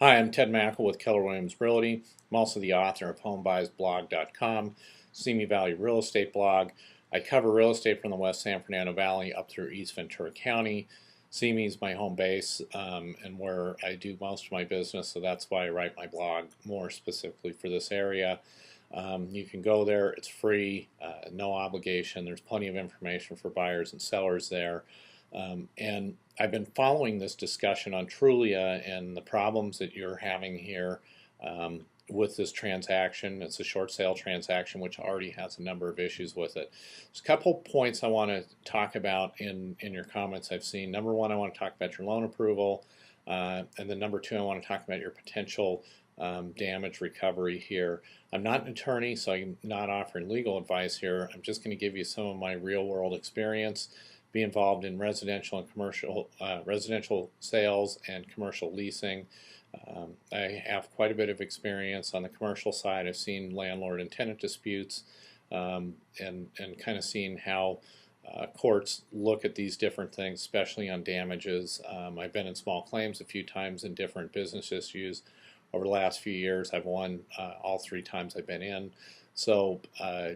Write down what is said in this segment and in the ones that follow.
Hi, I'm Ted Mackel with Keller Williams Realty. I'm also the author of HomeBuysBlog.com, Simi Valley Real Estate Blog. I cover real estate from the West San Fernando Valley up through East Ventura County. Simi is my home base and where I do most of my business, so that's why I write my blog more specifically for this area. You can go there, it's free, no obligation. There's plenty of information for buyers and sellers there. And I've been following this discussion on Trulia and the problems that you're having here with this transaction. It's a short sale transaction which already has a number of issues with it. There's a couple points I want to talk about in your comments I've seen. Number one, I want to talk about your loan approval. And then number two, I want to talk about your potential damage recovery here. I'm not an attorney, so I'm not offering legal advice here. I'm just going to give you some of my real world experience. Be involved in residential and commercial residential sales and commercial leasing. I have quite a bit of experience on the commercial side. I've seen landlord and tenant disputes and kind of seen how courts look at these different things, especially on damages. I've been in small claims a few times in different business issues. Over the last few years, I've won all 3 times I've been in. So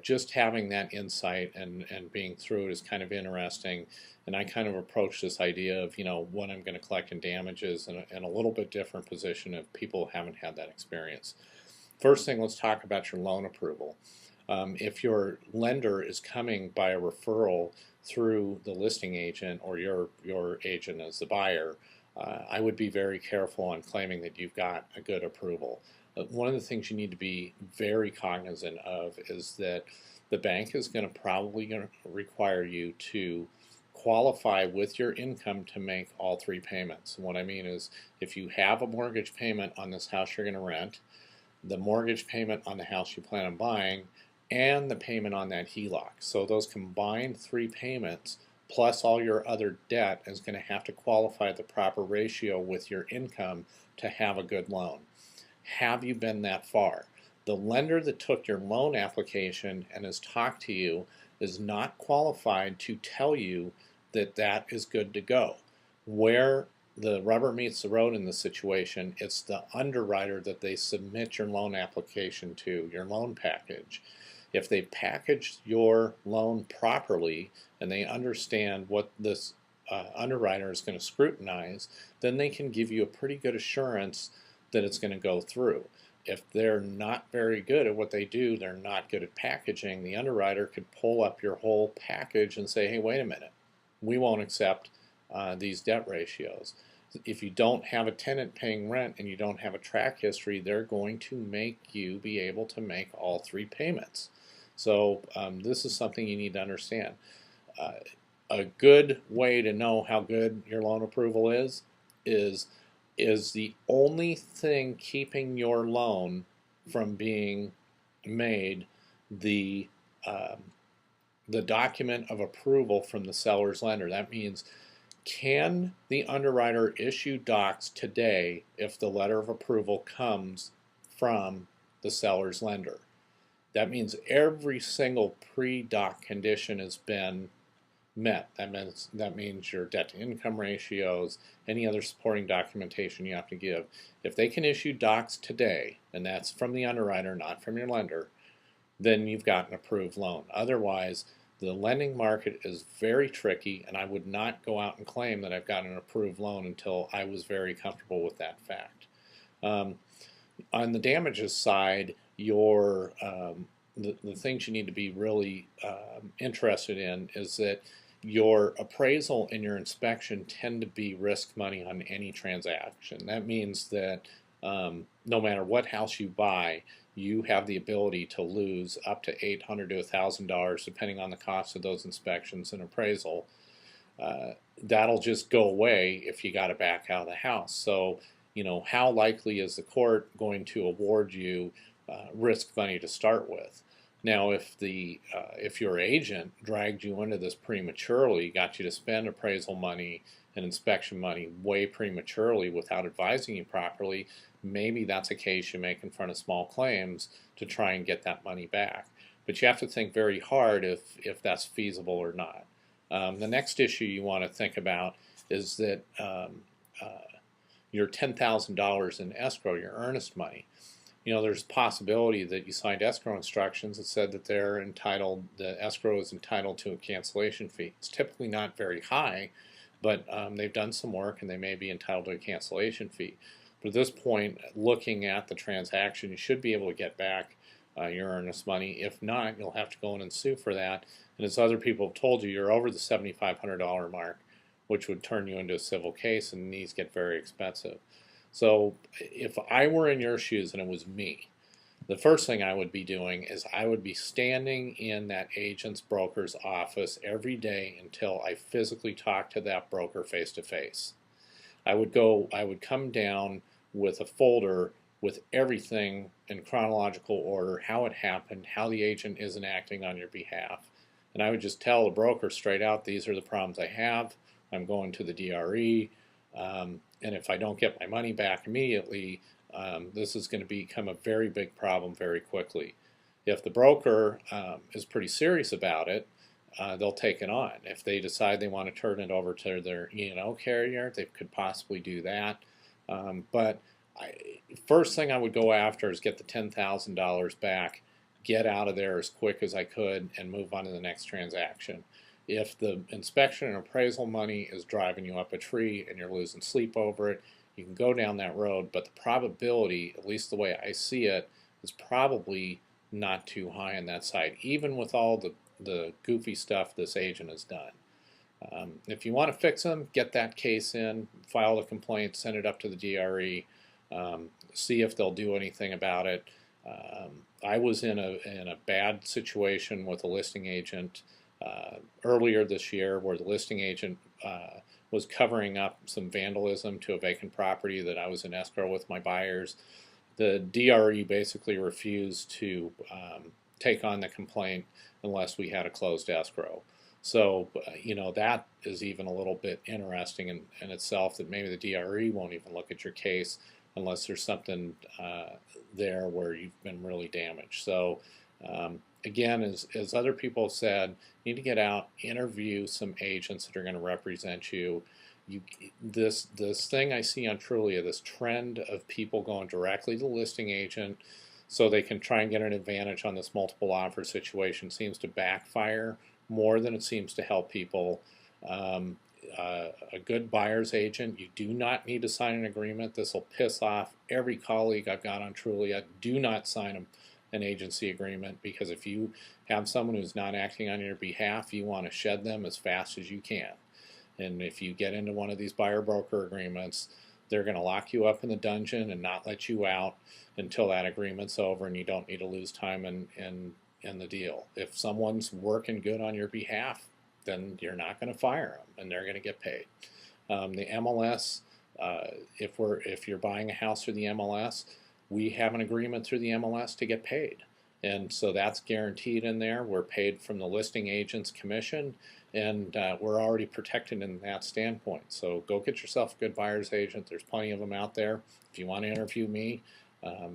just having that insight and being through it is kind of interesting. And I kind of approach this idea of, what I'm going to collect in damages in a little bit different position if people haven't had that experience. First thing, let's talk about your loan approval. If your lender is coming by a referral through the listing agent or your agent as the buyer, I would be very careful on claiming that you've got a good approval. One of the things you need to be very cognizant of is that the bank is probably going to require you to qualify with your income to make all 3 payments. And what I mean is, if you have a mortgage payment on this house you're going to rent, the mortgage payment on the house you plan on buying, and the payment on that HELOC. So those combined 3 payments plus all your other debt is going to have to qualify the proper ratio with your income to have a good loan. Have you been that far? The lender that took your loan application and has talked to you is not qualified to tell you that that is good to go. Where the rubber meets the road in this situation, it's the underwriter that they submit your loan application to, your loan package. If they packaged your loan properly and they understand what this underwriter is going to scrutinize, then they can give you a pretty good assurance that it's going to go through. If they're not very good at what they do, they're not good at packaging, the underwriter could pull up your whole package and say, hey, wait a minute, we won't accept these debt ratios. If you don't have a tenant paying rent and you don't have a track history, they're going to make you be able to make all 3 payments. So this is something you need to understand. A good way to know how good your loan approval is the only thing keeping your loan from being made the document of approval from the seller's lender. That means, can the underwriter issue docs today if the letter of approval comes from the seller's lender? That means every single pre-doc condition has been met. That means your debt to income ratios, any other supporting documentation you have to give. If they can issue docs today, and that's from the underwriter, not from your lender, then you've got an approved loan. Otherwise, the lending market is very tricky, and I would not go out and claim that I've got an approved loan until I was very comfortable with that fact. On the damages side, the things you need to be really interested in is that your appraisal and your inspection tend to be risk money on any transaction. That means that no matter what house you buy, you have the ability to lose up to $800 to $1,000 depending on the cost of those inspections and appraisal. That'll just go away if you got to back out of the house. So, how likely is the court going to award you risk money to start with? Now, if your agent dragged you into this prematurely, got you to spend appraisal money and inspection money way prematurely without advising you properly, maybe that's a case you make in front of small claims to try and get that money back. But you have to think very hard if that's feasible or not. The next issue you want to think about is that your $10,000 in escrow, your earnest money. There's a possibility that you signed escrow instructions that said that the escrow is entitled to a cancellation fee. It's typically not very high, but they've done some work and they may be entitled to a cancellation fee. But at this point, looking at the transaction, you should be able to get back your earnest money. If not, you'll have to go in and sue for that. And as other people have told you, you're over the $7,500 mark, which would turn you into a civil case, and these get very expensive. So if I were in your shoes and it was me, the first thing I would be doing is I would be standing in that agent's broker's office every day until I physically talk to that broker face to face. I would come down with a folder with everything in chronological order, how it happened, how the agent isn't acting on your behalf. And I would just tell the broker straight out, these are the problems I have. I'm going to the DRE. And if I don't get my money back immediately, this is going to become a very big problem very quickly. If the broker is pretty serious about it, they'll take it on. If they decide they want to turn it over to their E&O carrier, they could possibly do that. But first thing I would go after is get the $10,000 back, get out of there as quick as I could, and move on to the next transaction. If the inspection and appraisal money is driving you up a tree and you're losing sleep over it, you can go down that road, but the probability, at least the way I see it, is probably not too high on that side, even with all the goofy stuff this agent has done. If you want to fix them, get that case in, file a complaint, send it up to the DRE, see if they'll do anything about it. I was in a bad situation with a listing agent earlier this year where the listing agent was covering up some vandalism to a vacant property that I was in escrow with my buyers. The DRE basically refused to take on the complaint unless we had a closed escrow. So, that is even a little bit interesting in itself, that maybe the DRE won't even look at your case unless there's something there where you've been really damaged. So, again, as other people have said, you need to get out, interview some agents that are going to represent you. This thing I see on Trulia, this trend of people going directly to the listing agent so they can try and get an advantage on this multiple offer situation, seems to backfire more than it seems to help people. A good buyer's agent, you do not need to sign an agreement. This will piss off every colleague I've got on Trulia. Do not sign an agency agreement, because if you have someone who's not acting on your behalf, you want to shed them as fast as you can. And if you get into one of these buyer-broker agreements, they're going to lock you up in the dungeon and not let you out until that agreement's over, and you don't need to lose time in the deal. If someone's working good on your behalf, then you're not going to fire them, and they're going to get paid. The MLS, if you're buying a house through the MLS, we have an agreement through the MLS to get paid. And so that's guaranteed in there. We're paid from the listing agent's commission, and we're already protected in that standpoint. So go get yourself a good buyer's agent. There's plenty of them out there. If you want to interview me,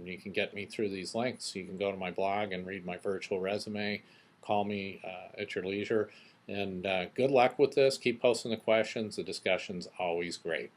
you can get me through these links. You can go to my blog and read my virtual resume. Call me at your leisure. And good luck with this. Keep posting the questions. The discussion's always great.